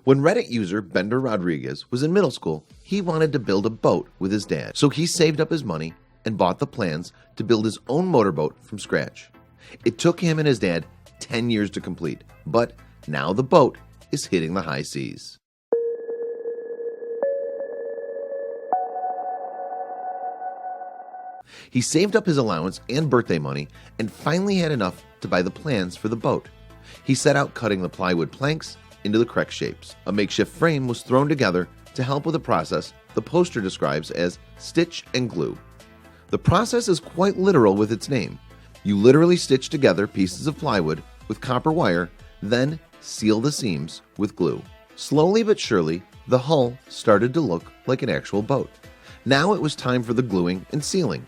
When Reddit user BenderRodriguezz was in middle school, he wanted to build a boat with his dad, so he saved up his money and bought the plans to build his own motorboat from scratch. It took him and his dad 10 years to complete, but now the boat is hitting the high seas. He saved up his allowance and birthday money and finally had enough to buy the plans for the boat. He set out cutting the plywood planks into the correct shapes. A makeshift frame was thrown together to help with a process the poster describes as stitch and glue. The process is quite literal with its name. You literally stitch together pieces of plywood with copper wire, then seal the seams with glue. Slowly but surely, the hull started to look like an actual boat. Now it was time for the gluing and sealing.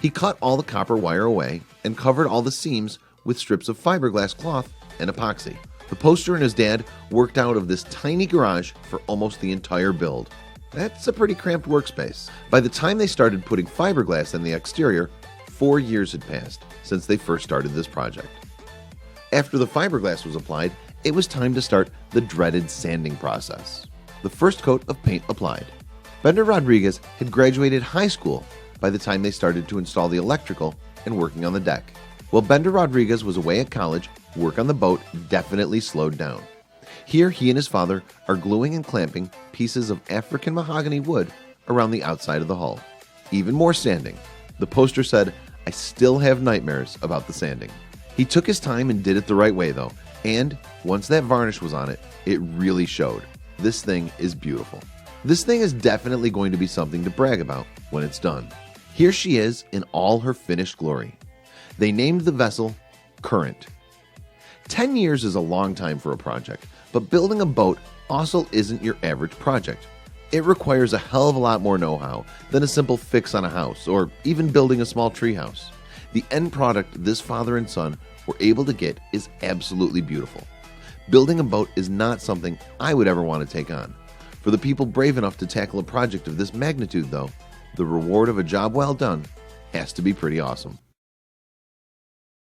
He cut all the copper wire away and covered all the seams with strips of fiberglass cloth and epoxy. The poster and his dad worked out of this tiny garage for almost the entire build. That's a pretty cramped workspace. By the time they started putting fiberglass on the exterior, 4 years had passed since they first started this project. After the fiberglass was applied, it was time to start the dreaded sanding process. The first coat of paint applied. BenderRodriguezz had graduated high school by the time they started to install the electrical and working on the deck. While BenderRodriguezz was away at college, work on the boat definitely slowed down. Here he and his father are gluing and clamping pieces of African mahogany wood around the outside of the hull. Even more sanding. The poster said, "I still have nightmares about the sanding." He took his time and did it the right way though, and once that varnish was on it, it really showed. This thing is beautiful. This thing is definitely going to be something to brag about when it's done. Here she is in all her finished glory. They named the vessel Current. 10 years is a long time for a project, but building a boat also isn't your average project. It requires a hell of a lot more know-how than a simple fix on a house or even building a small treehouse. The end product this father and son were able to get is absolutely beautiful. Building a boat is not something I would ever want to take on. For the people brave enough to tackle a project of this magnitude though, the reward of a job well done has to be pretty awesome.